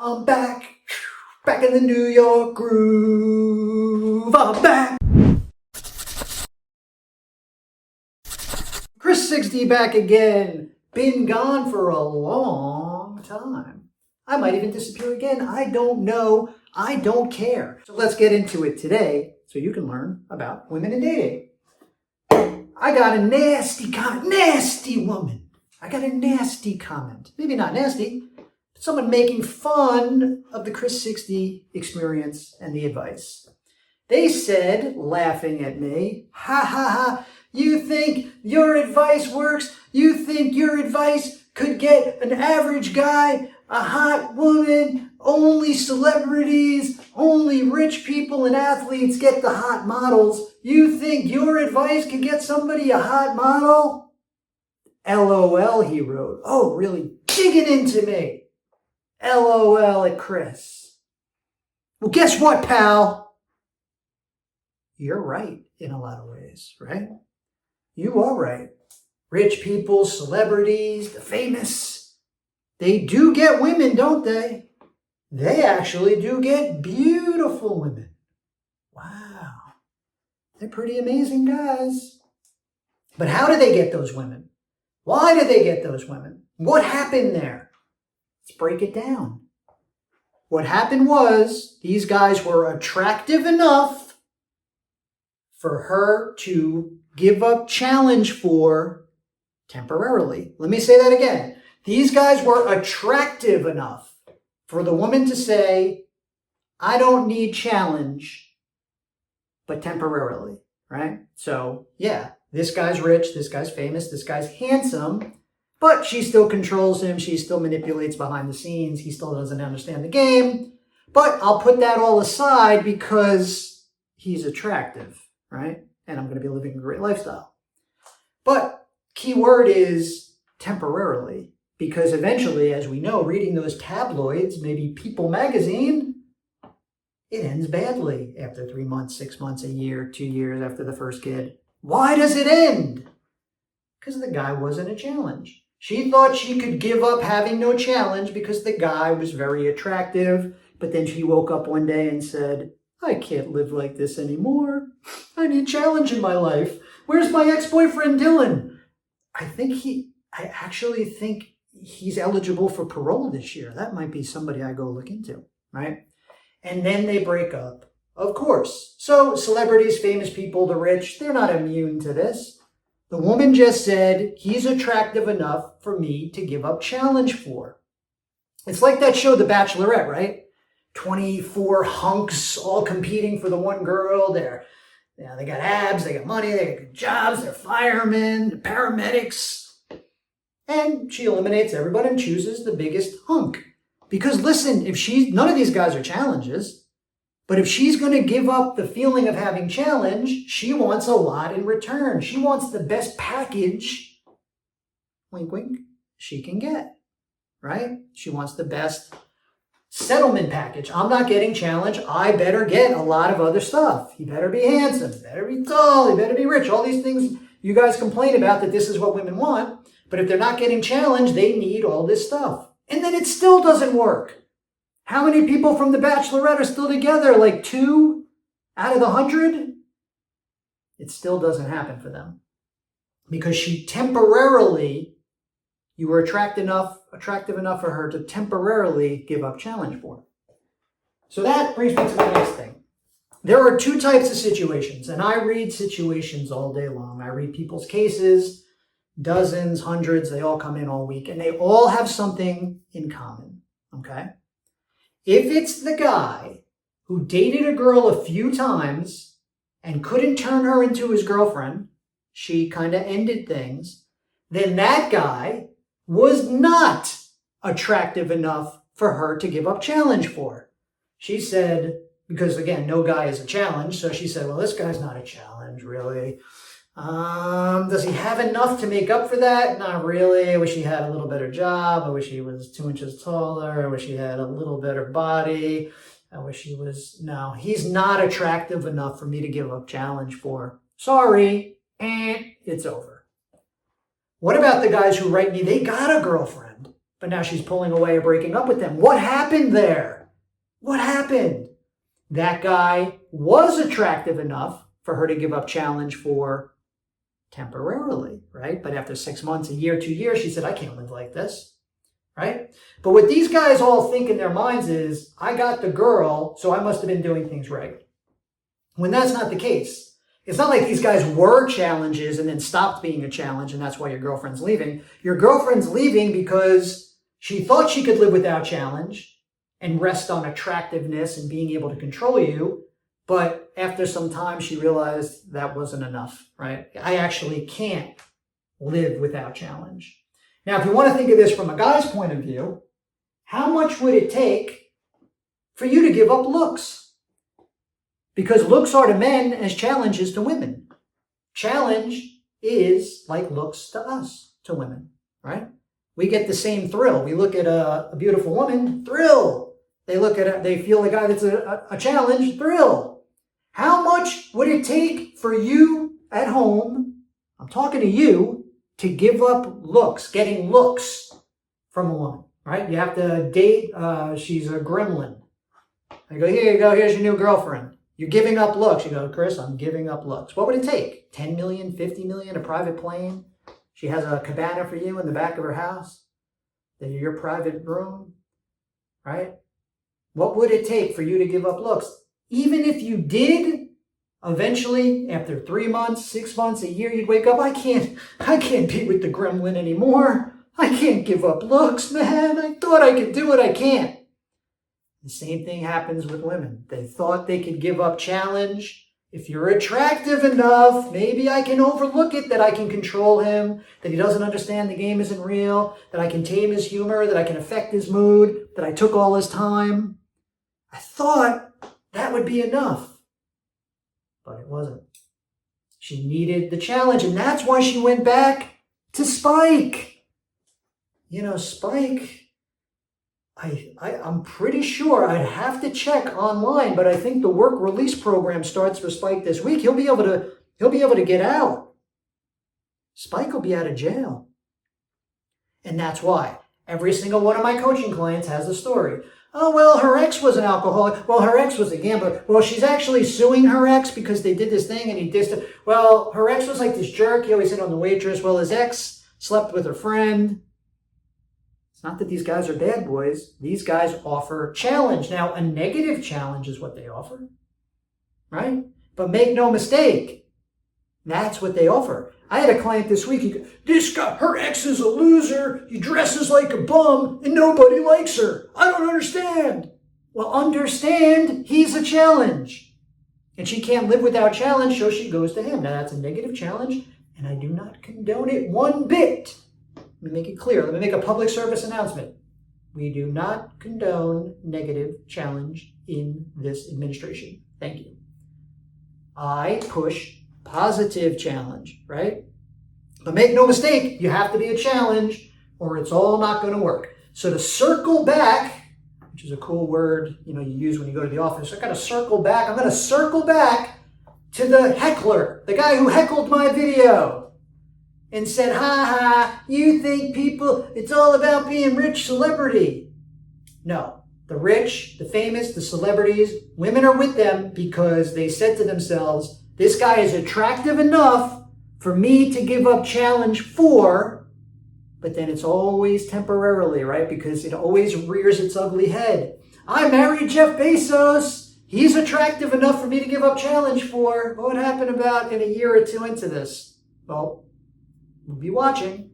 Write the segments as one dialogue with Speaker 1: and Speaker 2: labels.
Speaker 1: I'm back, back in the New York groove. I'm back. Chris 60 back again. Been gone for a long time. I might even disappear again. I don't know. I don't care. So let's get into it today so you can learn about women and dating. I got a nasty woman. I got a nasty comment. Maybe not nasty, but someone making fun of the Chris 60 experience and the advice. They said, laughing at me, ha ha ha, you think your advice works? You think your advice could get an average guy, a hot woman, only celebrities, only rich people and athletes get the hot models? You think your advice could get somebody a hot model? LOL, he wrote. Oh, really digging into me. LOL at Chris. Well, guess what, pal? You're right in a lot of ways, right? You are right. Rich people, celebrities, the famous, they do get women, don't they? They actually do get beautiful women. Wow. They're pretty amazing guys. But how do they get those women? Why do they get those women? What happened there? Let's break it down. What happened was these guys were attractive enough for her to give up challenge for temporarily. Let me say that again. These guys were attractive enough for the woman to say, I don't need challenge, but temporarily, right? So, yeah, this guy's rich, this guy's famous, this guy's handsome, but she still controls him. She still manipulates behind the scenes. He still doesn't understand the game. But I'll put that all aside because he's attractive, right? And I'm going to be living a great lifestyle. But key word is temporarily, because eventually, as we know, reading those tabloids, maybe People magazine, it ends badly after 3 months, 6 months, a year, 2 years after the first kid. Why does it end? Because the guy wasn't a challenge. She thought she could give up having no challenge because the guy was very attractive. But then she woke up one day and said, I can't live like this anymore. I need challenge in my life. Where's my ex-boyfriend Dylan? I actually think he's eligible for parole this year. That might be somebody I go look into, right? And then they break up, of course. So celebrities, famous people, the rich, they're not immune to this. The woman just said, he's attractive enough for me to give up challenge for. It's like that show, The Bachelorette, right? 24 hunks all competing for the one girl. They got abs, they got money, they got good jobs, they're firemen, they're paramedics. And she eliminates everybody and chooses the biggest hunk. Because listen, none of these guys are challenges, but if she's going to give up the feeling of having challenge, she wants a lot in return. She wants the best package, wink, wink, she can get, right? She wants the best settlement package. I'm not getting challenge. I better get a lot of other stuff. He better be handsome. He better be tall. He better be rich. All these things you guys complain about that this is what women want. But if they're not getting challenge, they need all this stuff. And then it still doesn't work. How many people from The Bachelorette are still together? Like 2 out of the 100? It still doesn't happen for them. Because she temporarily, you were attractive enough for her to temporarily give up challenge for. So that brings me to the next thing. There are 2 types of situations, and I read situations all day long. I read people's cases, dozens, hundreds, they all come in all week, and they all have something in common, okay? If it's the guy who dated a girl a few times and couldn't turn her into his girlfriend, she kind of ended things, then that guy was not attractive enough for her to give up challenge for. She said, because again, no guy is a challenge, so she said, well, this guy's not a challenge, really. Does he have enough to make up for that? Not really. I wish he had a little better job. I wish he was 2 inches taller. I wish he had a little better body. I wish he was, no, he's not attractive enough for me to give up challenge for. Sorry, it's over. What about the guys who write me, they got a girlfriend, but now she's pulling away or breaking up with them. What happened there? What happened? That guy was attractive enough for her to give up challenge for temporarily, right? But after 6 months, a year, 2 years, she said, I can't live like this, right? But what these guys all think in their minds is, I got the girl, so I must have been doing things right. When that's not the case. It's not like these guys were challenges and then stopped being a challenge, and that's why your girlfriend's leaving. Your girlfriend's leaving because she thought she could live without challenge and rest on attractiveness and being able to control you. But after some time, she realized that wasn't enough, right? I actually can't live without challenge. Now, if you want to think of this from a guy's point of view, how much would it take for you to give up looks? Because looks are to men as challenges to women. Challenge is like looks to us, to women, right? We get the same thrill. We look at a beautiful woman, thrill. They look at it, they feel the guy that's a challenge, thrill. How much would it take for you at home, I'm talking to you, to give up looks, getting looks from a woman, right? You have to date, she's a gremlin. I go, here you go, here's your new girlfriend. You're giving up looks. You go, Chris, I'm giving up looks. What would it take? 10 million, 50 million, a private plane? She has a cabana for you in the back of her house? Your private room, right? What would it take for you to give up looks? Even if you did, eventually, after 3 months, 6 months, a year, you'd wake up, I can't be with the gremlin anymore. I can't give up looks, man. I thought I could do it. I can't. The same thing happens with women. They thought they could give up challenge. If you're attractive enough, maybe I can overlook it, that I can control him, that he doesn't understand the game isn't real, that I can tame his humor, that I can affect his mood, that I took all his time. I thought that would be enough, but it wasn't. She needed the challenge, and that's why she went back to Spike. You know, Spike, I'm pretty sure, I'd have to check online, but I think the work release program starts for Spike this week. He'll be able to get out. Spike will be out of jail. And that's why every single one of my coaching clients has a story. Oh, well, her ex was an alcoholic. Well, her ex was a gambler. Well, she's actually suing her ex because they did this thing and he dissed it. Well, her ex was like this jerk. He always hit on the waitress. Well, his ex slept with her friend. It's not that these guys are bad boys. These guys offer challenge. Now, a negative challenge is what they offer, right? But make no mistake, that's what they offer. I had a client this week. This guy, her ex is a loser. He dresses like a bum and nobody likes her. I don't understand. Well, understand, he's a challenge. And she can't live without challenge, so she goes to him. Now, that's a negative challenge, and I do not condone it one bit. Let me make it clear. Let me make a public service announcement. We do not condone negative challenge in this administration. Thank you. I push positive challenge, right? But make no mistake, you have to be a challenge or it's all not going to work. So to circle back, which is a cool word, you use when you go to the office. I'm going to circle back to the heckler, the guy who heckled my video and said, ha, you think people, it's all about being rich celebrity. No, the rich, the famous, the celebrities, women are with them because they said to themselves, this guy is attractive enough for me to give up challenge for, but then it's always temporarily, right? Because it always rears its ugly head. I married Jeff Bezos. He's attractive enough for me to give up challenge for. What happened about in a year or two into this? Well, we'll be watching.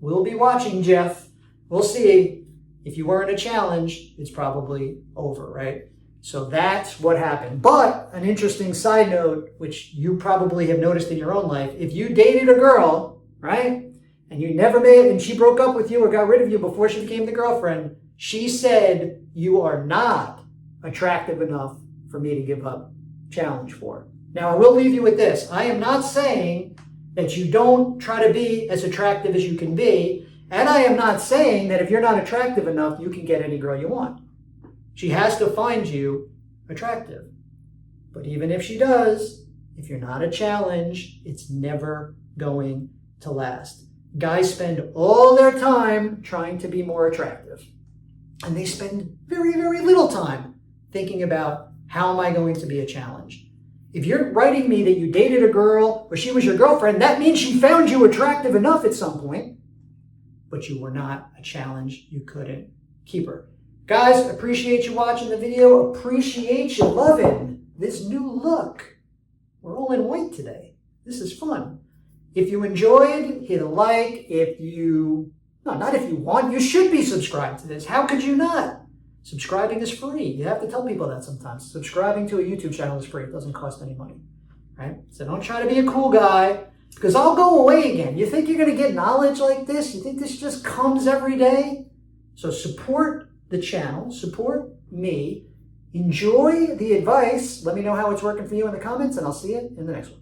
Speaker 1: We'll be watching, Jeff. We'll see. If you weren't a challenge, it's probably over, right? So that's what happened. But an interesting side note, which you probably have noticed in your own life, if you dated a girl, right, and you never made it, and she broke up with you or got rid of you before she became the girlfriend, she said, you are not attractive enough for me to give up challenge for. Now, I will leave you with this. I am not saying that you don't try to be as attractive as you can be, and I am not saying that if you're not attractive enough, you can get any girl you want. She has to find you attractive. But even if she does, if you're not a challenge, it's never going to last. Guys spend all their time trying to be more attractive. And they spend very, very little time thinking about, how am I going to be a challenge? If you're writing me that you dated a girl or she was your girlfriend, that means she found you attractive enough at some point, but you were not a challenge. You couldn't keep her. Guys, appreciate you watching the video. Appreciate you loving this new look. We're all in white today. This is fun. If you enjoyed, hit a like. Not if you want, you should be subscribed to this. How could you not? Subscribing is free. You have to tell people that sometimes. Subscribing to a YouTube channel is free. It doesn't cost any money, right? So don't try to be a cool guy, because I'll go away again. You think you're going to get knowledge like this? You think this just comes every day? So support the channel. Support me. Enjoy the advice. Let me know how it's working for you in the comments, and I'll see you in the next one.